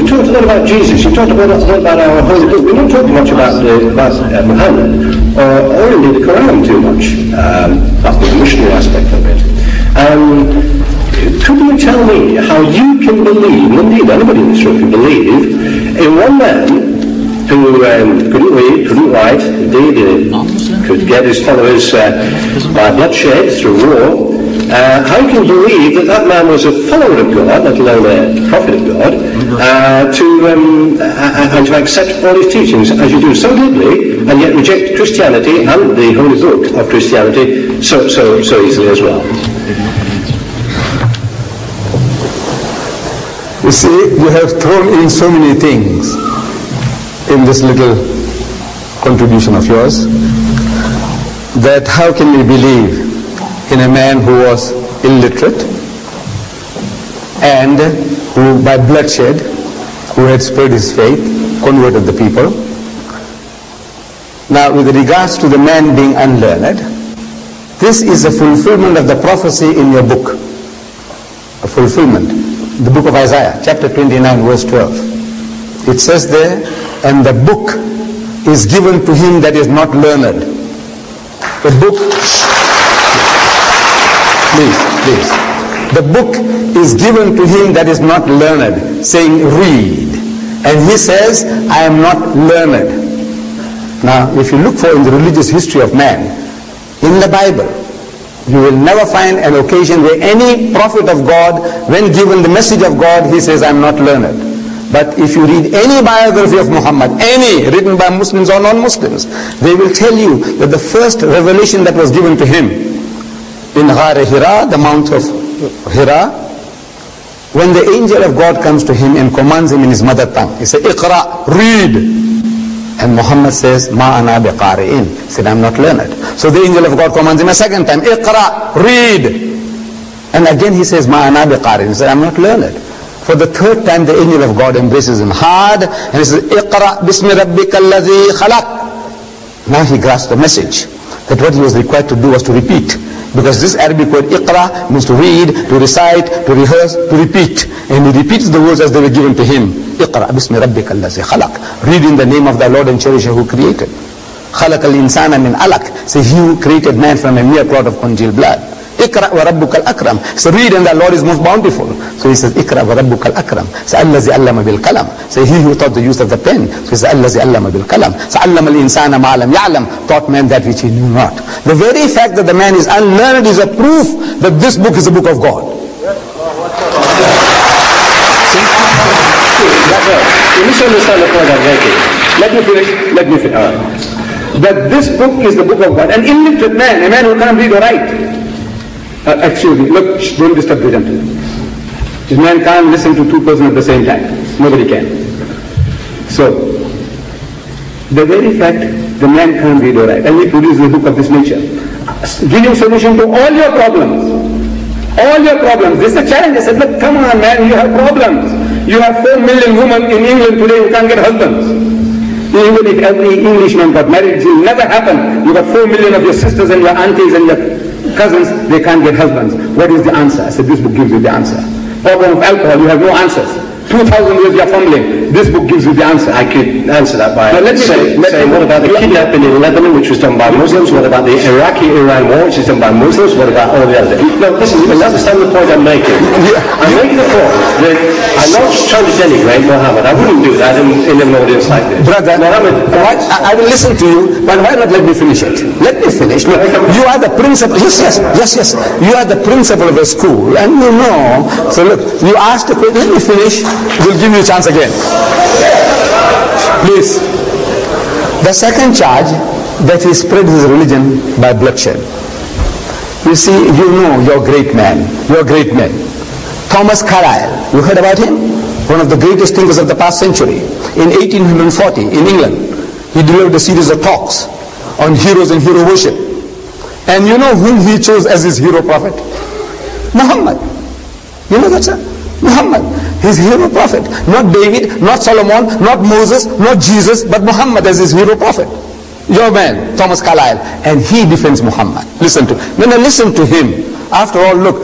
talked a lot about Jesus, you talked a lot about our holy book. We're not talking much about Muhammad, or indeed the Quran too much. That's the missionary aspect of it. Could you tell me how you can believe, and indeed anybody in this room can believe, in one man who couldn't read, couldn't write, indeed could get his followers by bloodshed through war. How can you believe that that man was a follower of God, let alone a prophet of God, and to accept all his teachings as you do so glibly, and yet reject Christianity and the holy book of Christianity so easily as well? You see, you have thrown in so many things in this little contribution of yours, that how can we believe in a man who was illiterate and who by bloodshed, who had spread his faith, converted the people. Now with regards to the man being unlearned, this is a fulfillment of the prophecy in your book, a fulfillment, the book of Isaiah, chapter 29, verse 12. It says there, and the book is given to him that is not learned. The book, please. The book is given to him that is not learned, saying read. And he says, I am not learned. Now, if you look for in the religious history of man, in the Bible, you will never find an occasion where any prophet of God, when given the message of God, he says, I am not learned. But if you read any biography of Muhammad, any written by Muslims or non-Muslims, they will tell you that the first revelation that was given to him in Ghar Hira, the Mount of Hira, when the angel of God comes to him and commands him in his mother tongue, he says, Iqra, read. And Muhammad says, Ma ana biqari'in. He said, I'm not learned. So the angel of God commands him a second time, Iqra, read. And again he says, Ma ana biqari'in. He said, I'm not learned. For the third time the angel of God embraces him hard and he says, Iqra bismi rabbika alladhi khalaq. Now he grasped the message that what he was required to do was to repeat. Because this Arabic word Iqra means to read, to recite, to rehearse, to repeat. And he repeats the words as they were given to him. Iqra bismi rabbika alladhi khalaq. Read in the name of thy Lord and Cherisher who created. Khalaq al-insana min alaq. Say, he who created man from a mere clot of congealed blood. Iqra wa rabbuka al-akram. So read and thy Lord is most bountiful. So he says, Iqra wa rabbuka al-akram. So allazi allama bil kalam. So he who taught the use of the pen. So he says, allazi allama bil kalam. So allama al-insana ma lam ya'lam. Taught man that which he knew not. The very fact that the man is unlearned is a proof that this book is the book of God. You misunderstand the point I'm making. Let me finish. That this book is the book of God. An illiterate man, a man who can't read or write. Excuse me, look, don't disturb the gentleman. This man can't listen to two persons at the same time. Nobody can. So, the very fact the man can't read or write, and he produces a book of this nature, giving solution to all your problems. All your problems. This is a challenge. I said, look, come on man, you have problems. You have 4 million women in England today who can't get husbands. Even if every Englishman got married, it will never happen. You got 4 million of your sisters and your aunties and your cousins, they can't get husbands. What is the answer? I said, this book gives you the answer. Problem of alcohol, you have no answers. 2,000 years you are fumbling. This book gives you the answer. I could answer that by saying, what about the kidnapping in Lebanon, which was done by Muslims? What about the Iraqi-Iran war, which is done by Muslims? What about all the other? No, listen, you understand the point I'm making. I'm making the point that I'm not trying to denigrate Muhammad. I wouldn't do that in an audience like this. Brother, Muhammad, I will listen to you, but why not let me finish it? Let me finish. Look, you are the principal. Yes. You are the principal of a school, and you know. So look, you asked the question. Let me finish. We'll give you a chance again. Please. The second charge, that he spread his religion by bloodshed. You see, you know your great man. Your great men. Thomas Carlyle. You heard about him? One of the greatest thinkers of the past century. In 1840, in England, he delivered a series of talks on heroes and hero worship. And you know whom he chose as his hero prophet? Muhammad. You know that, sir? Muhammad. His hero prophet. Not David, not Solomon, not Moses, not Jesus, but Muhammad as his hero prophet. Your man, Thomas Carlyle. And he defends Muhammad. Listen to him. Listen to him. After all, look,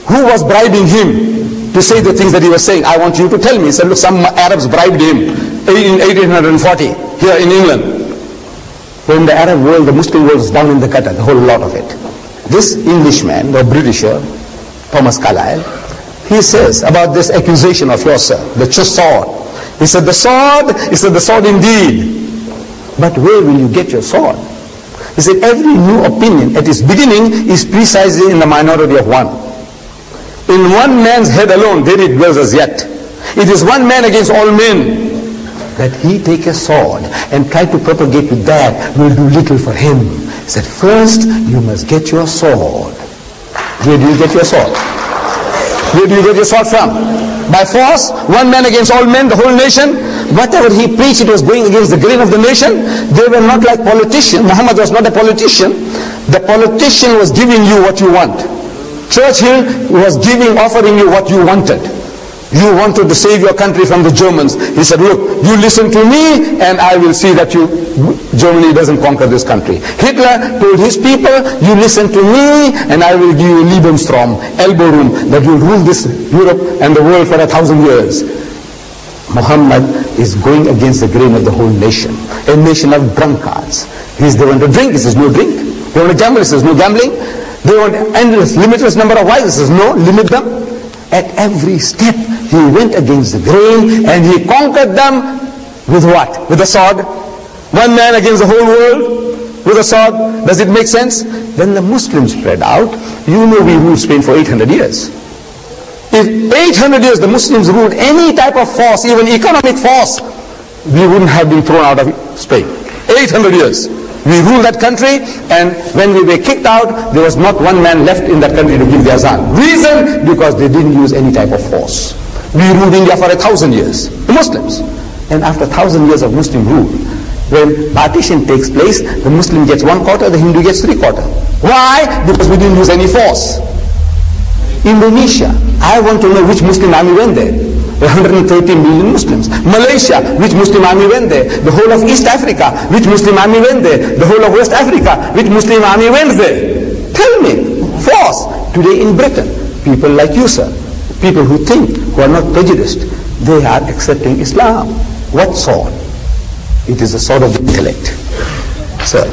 who was bribing him? to say the things that he was saying. I want you to tell me. He said, look, some Arabs bribed him in 1840 here in England. When the Arab world, the Muslim world was down in the gutter, the whole lot of it. This Englishman, the Britisher, Thomas Carlyle, he says about this accusation of yours, sir, the sword. He said, the sword indeed. But where will you get your sword? He said, every new opinion at its beginning is precisely in the minority of one. In one man's head alone, there it dwells as yet. It is one man against all men. That he take a sword and try to propagate with that will do little for him. He said, first you must get your sword. Where do you get your sword? Where do you get your sword from? By force? One man against all men, the whole nation? Whatever he preached, it was going against the grain of the nation. They were not like politicians. Muhammad was not a politician. The politician was giving you what you want. Churchill was offering you what you wanted. You wanted to save your country from the Germans. He said, look, you listen to me and I will see that Germany doesn't conquer this country. Hitler told his people, you listen to me and I will give you Lebensraum, elbow room, that will rule this Europe and the world for 1,000 years. Muhammad is going against the grain of the whole nation. A nation of drunkards. They want to drink, he says no drink. They want to gamble, he says no gambling. They want endless, limitless number of wives, he says no, limit them. At every step, he went against the grain and he conquered them with what? With a sword. One man against the whole world with a sword. Does it make sense? When the Muslims spread out, you know we ruled Spain for 800 years. If 800 years the Muslims ruled any type of force, even economic force, we wouldn't have been thrown out of Spain. 800 years. We ruled that country, and when we were kicked out, there was not one man left in that country to give the azan. Reason? Because they didn't use any type of force. We ruled India for 1,000 years, the Muslims. And after 1,000 years of Muslim rule, when partition takes place, the Muslim gets 1/4, the Hindu gets 3/4. Why? Because we didn't use any force. Indonesia, I want to know which Muslim army went there. 130 million Muslims. Malaysia, which Muslim army went there? The whole of East Africa, which Muslim army went there? The whole of West Africa, which Muslim army went there? Tell me, force. Today in Britain, people like you, sir, people who think, who are not prejudiced, they are accepting Islam. What sword? It is the sword of the intellect, sir.